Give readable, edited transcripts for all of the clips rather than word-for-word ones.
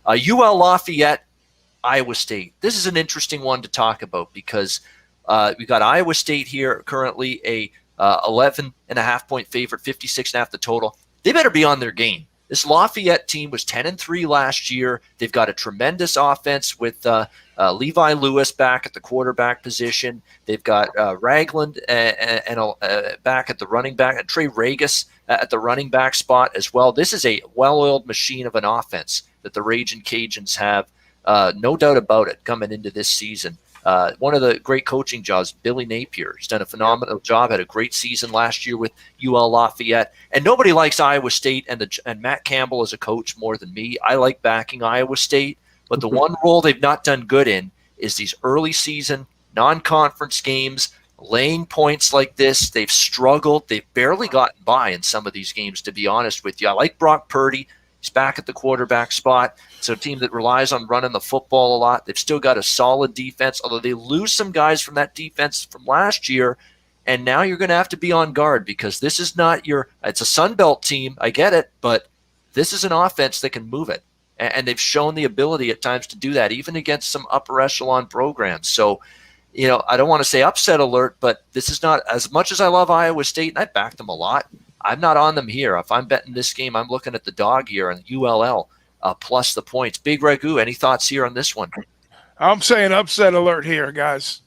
UL-Lafayette, Iowa State. This is an interesting one to talk about because we've got Iowa State here currently a 11.5-point favorite, 56.5 the total. They better be on their game. This Lafayette team was 10-3 last year. They've got a tremendous offense with Levi Lewis back at the quarterback position. They've got Ragland and back at the running back, and Trey Regis at the running back spot as well. This is a well-oiled machine of an offense that the Ragin' Cajuns have, no doubt about it, coming into this season. One of the great coaching jobs, Billy Napier. He's done a phenomenal job, had a great season last year with UL-Lafayette. And nobody likes Iowa State and Matt Campbell as a coach more than me. I like backing Iowa State, but the one role they've not done good in is these early season non-conference games, laying points like this. They've struggled. They've barely gotten by in some of these games, to be honest with you. I like Brock Purdy. He's back at the quarterback spot. It's a team that relies on running the football a lot. They've still got a solid defense, although they lose some guys from that defense from last year. And now you're going to have to be on guard because this is not it's a Sun Belt team. I get it, but this is an offense that can move it. And they've shown the ability at times to do that, even against some upper echelon programs. So, I don't want to say upset alert, but this is not, as much as I love Iowa State, and I back them a lot, I'm not on them here. If I'm betting this game, I'm looking at the dog here on ULL plus the points. Big Ragu, any thoughts here on this one? I'm saying upset alert here, guys.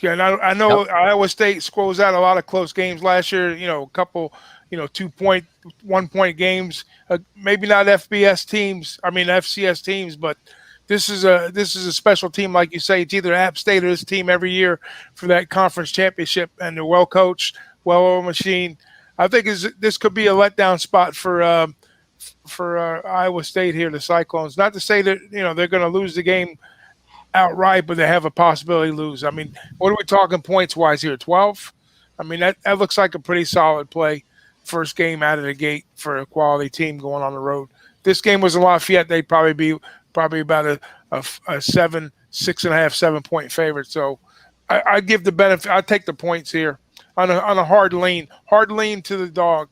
Yeah, and I know Iowa State squoze out a lot of close games last year. A couple, 2-point, 1-point games. Maybe not FCS teams, but this is a special team, like you say. It's either App State or this team every year for that conference championship, and they're well coached, well-oiled machine. I think this could be a letdown spot for Iowa State here, the Cyclones. Not to say that they're going to lose the game outright, but they have a possibility to lose. I mean, what are we talking points-wise here? 12? I mean, that looks like a pretty solid play. First game out of the gate for a quality team going on the road. This game was in Lafayette. They'd probably be about a 6.5, 7-point favorite. So I give the benefit. I take the points here. On a hard lean to the dog.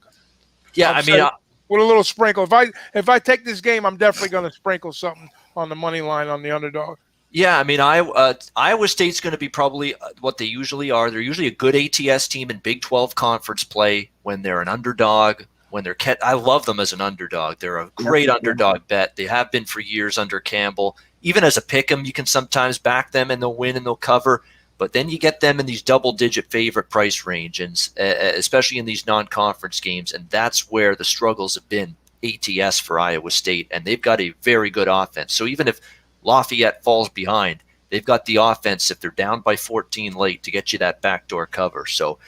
Yeah, I mean, with a little sprinkle. If I take this game, I'm definitely going to sprinkle something on the money line on the underdog. Yeah, I mean, Iowa State's going to be probably what they usually are. They're usually a good ATS team in Big 12 conference play when they're an underdog. I love them as an underdog. They're a great underdog bet. They have been for years under Campbell. Even as a pick 'em, you can sometimes back them and they'll win and they'll cover. But then you get them in these double-digit favorite price range, and especially in these non-conference games, and that's where the struggles have been ATS for Iowa State, and they've got a very good offense. So even if Lafayette falls behind, they've got the offense, if they're down by 14 late, to get you that backdoor cover. So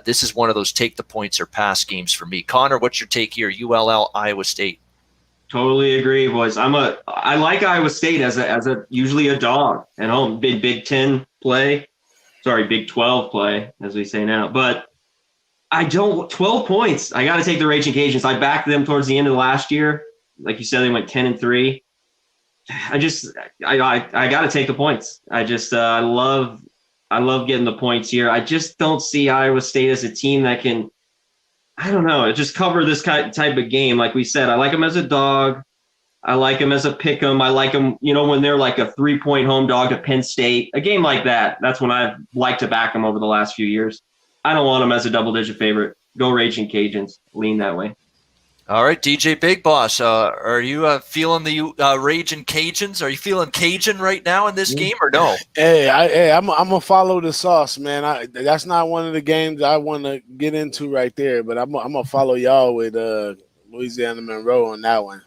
this is one of those take the points or pass games for me. Connor, what's your take here? ULL, Iowa State. Totally agree, boys. I like Iowa State as a usually a dog at home, Big 10 play. Sorry, Big 12 play, as we say now. But 12 points. I got to take the Ragin' Cajuns. I backed them towards the end of last year. Like you said, they went 10-3. I got to take the points. I love getting the points here. I just don't see Iowa State as a team that can, I don't know, just cover this type of game. Like we said, I like them as a dog. I like them as a pick 'em. I like them, when they're like a 3-point home dog to Penn State, a game like that. That's when I've liked to back them over the last few years. I don't want them as a double-digit favorite. Go Ragin' Cajuns. Lean that way. All right, DJ Big Boss, are you feeling the Ragin' Cajuns? Are you feeling Cajun right now in this game or no? I'm gonna follow the sauce, man. That's not one of the games I want to get into right there, but I'm gonna follow y'all with Louisiana Monroe on that one.